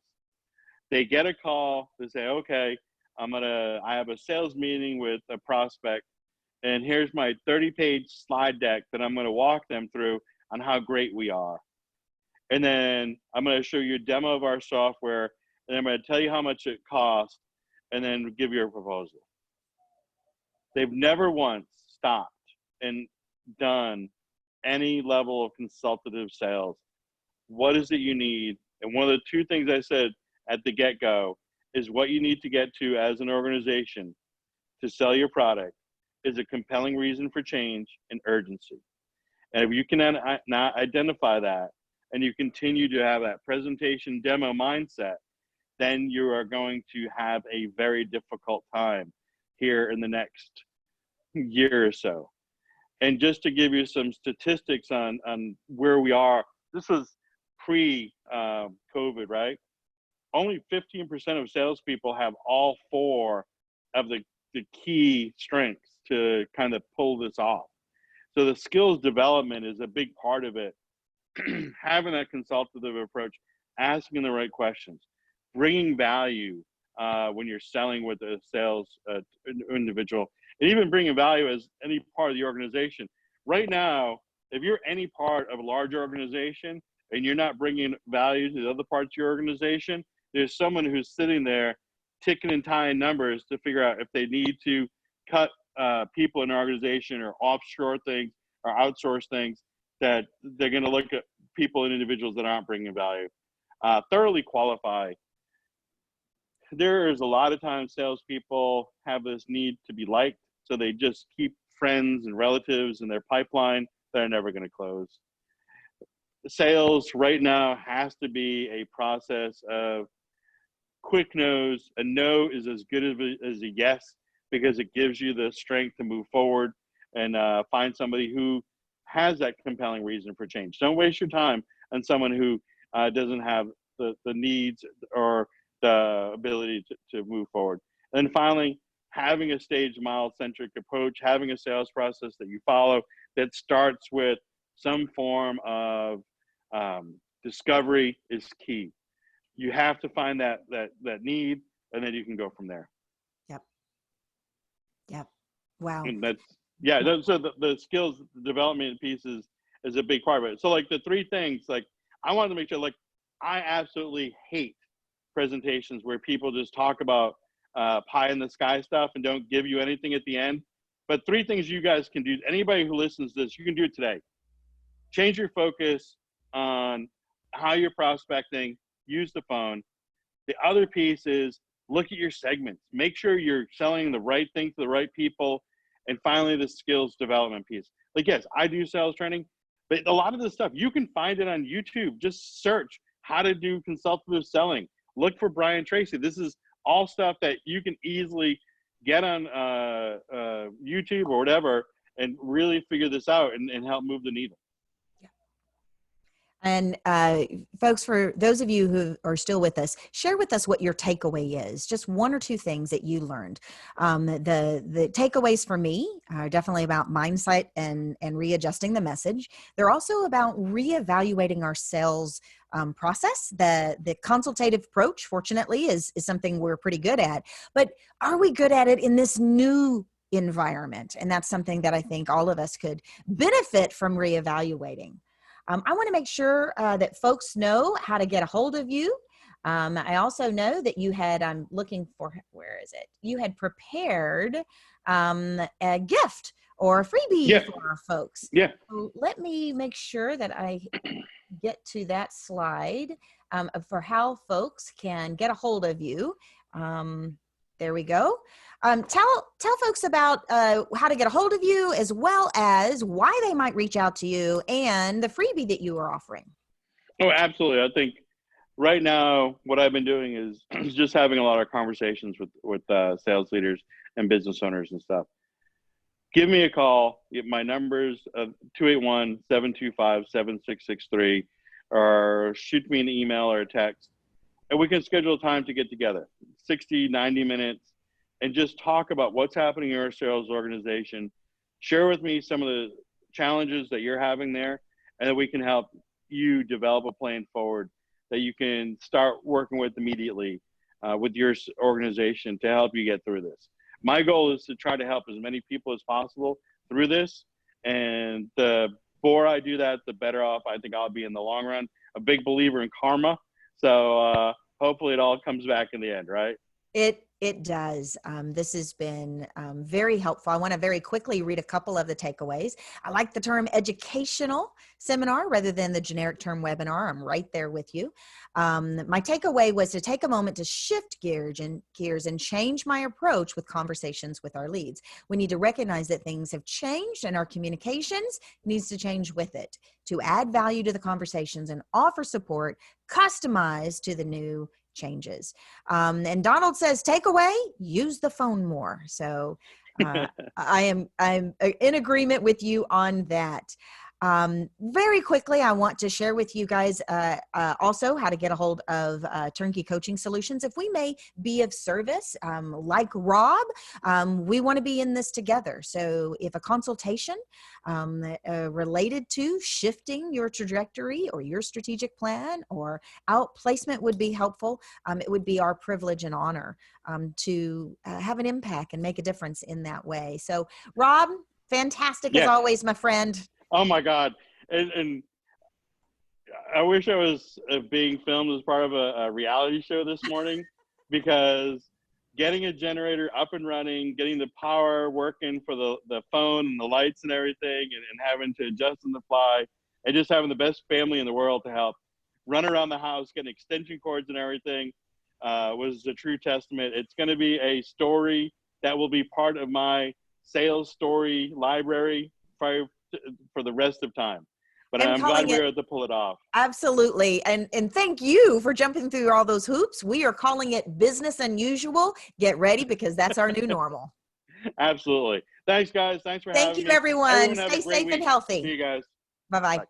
They get a call, they say, okay, I have a sales meeting with a prospect, and here's my 30-page slide deck that I'm gonna walk them through on how great we are. And then I'm gonna show you a demo of our software, and I'm gonna tell you how much it costs, and then give you a proposal. They've never once stopped and done any level of consultative sales. What is it you need? And one of the two things I said at the get-go is what you need to get to as an organization to sell your product is a compelling reason for change and urgency. And if you can not identify that, and you continue to have that presentation demo mindset, then you are going to have a very difficult time here in the next year or so. And just to give you some statistics on where we are, this was pre-COVID, right? Only 15% of salespeople have all four of the key strengths to kind of pull this off. So the skills development is a big part of it. Having that consultative approach, asking the right questions, bringing value when you're selling with a sales individual, and even bringing value as any part of the organization. Right now, if you're any part of a large organization and you're not bringing value to the other parts of your organization, there's someone who's sitting there ticking and tying numbers to figure out if they need to cut people in an organization or offshore things or outsource things, that they're going to look at people and individuals that aren't bringing value. Thoroughly qualify. There is a lot of times salespeople have this need to be liked, so they just keep friends and relatives in their pipeline that are never going to close. Sales right now has to be a process of quick no's. A no is as good as a yes, because it gives you the strength to move forward and find somebody who has that compelling reason for change. Don't waste your time on someone who doesn't have the needs or the ability to move forward. And then finally, having a staged model-centric approach, having a sales process that you follow that starts with some form of discovery is key. You have to find that need, and then you can go from there. Yep. Wow. And that's, yeah, so the skills development piece is a big part of it. So like the three things, like I wanted to make sure, like I absolutely hate presentations where people just talk about pie in the sky stuff and don't give you anything at the end. But three things you guys can do. Anybody who listens to this, you can do it today. Change your focus on how you're prospecting, use the phone. The other piece is look at your segments. Make sure you're selling the right thing to the right people. And finally, the skills development piece. Like, yes, I do sales training, but a lot of this stuff, you can find it on YouTube. Just search how to do consultative selling. Look for Brian Tracy. This is all stuff that you can easily get on YouTube or whatever and really figure this out and help move the needle. And folks, for those of you who are still with us, share with us what your takeaway is. Just one or two things that you learned. The takeaways for me are definitely about mindset and readjusting the message. They're also about reevaluating our sales process. The consultative approach, fortunately, is something we're pretty good at. But are we good at it in this new environment? And that's something that I think all of us could benefit from reevaluating. I want to make sure that folks know how to get a hold of you. I also know that you had, I'm looking for, where is it? You had prepared a gift or a freebie for our folks. Yeah. So let me make sure that I get to that slide for how folks can get a hold of you. There we go. Tell folks about how to get a hold of you, as well as why they might reach out to you and the freebie that you are offering. Oh, absolutely. I think right now, what I've been doing is just having a lot of conversations with sales leaders and business owners and stuff. Give me a call. My number's 281-725-7663, or shoot me an email or a text, and we can schedule time to get together, 60, 90 minutes, and just talk about what's happening in your sales organization. Share with me some of the challenges that you're having there, and then we can help you develop a plan forward that you can start working with immediately with your organization to help you get through this. My goal is to try to help as many people as possible through this, and the more I do that, the better off I think I'll be in the long run. A big believer in karma, so hopefully it all comes back in the end, right? It does. This has been very helpful. I want to very quickly read a couple of the takeaways. I like the term educational seminar rather than the generic term webinar. I'm right there with you. My takeaway was to take a moment to shift gears and change my approach with conversations with our leads. We need to recognize that things have changed and our communications needs to change with it to add value to the conversations and offer support customized to the new changes. And Donald says, takeaway, use the phone more. So I'm in agreement with you on that. Very quickly, I want to share with you guys also how to get a hold of TurnKey Coaching Solutions. If we may be of service, like Rob, we want to be in this together. So if a consultation related to shifting your trajectory or your strategic plan or outplacement would be helpful, it would be our privilege and honor to have an impact and make a difference in that way. So Rob, fantastic as always, my friend. Oh my God. And I wish I was being filmed as part of a reality show this morning, because getting a generator up and running, getting the power working for the phone and the lights and everything, and having to adjust on the fly, and just having the best family in the world to help run around the house, getting extension cords and everything, was a true testament. It's going to be a story that will be part of my sales story library for the rest of time. But I'm glad we were able to pull it off. Absolutely. And thank you for jumping through all those hoops. We are calling it business unusual. Get ready, because that's our new normal. Absolutely. Thanks, guys. Thanks for having me. Thank you, everyone. Stay safe and healthy. See you guys. Bye-bye. Bye.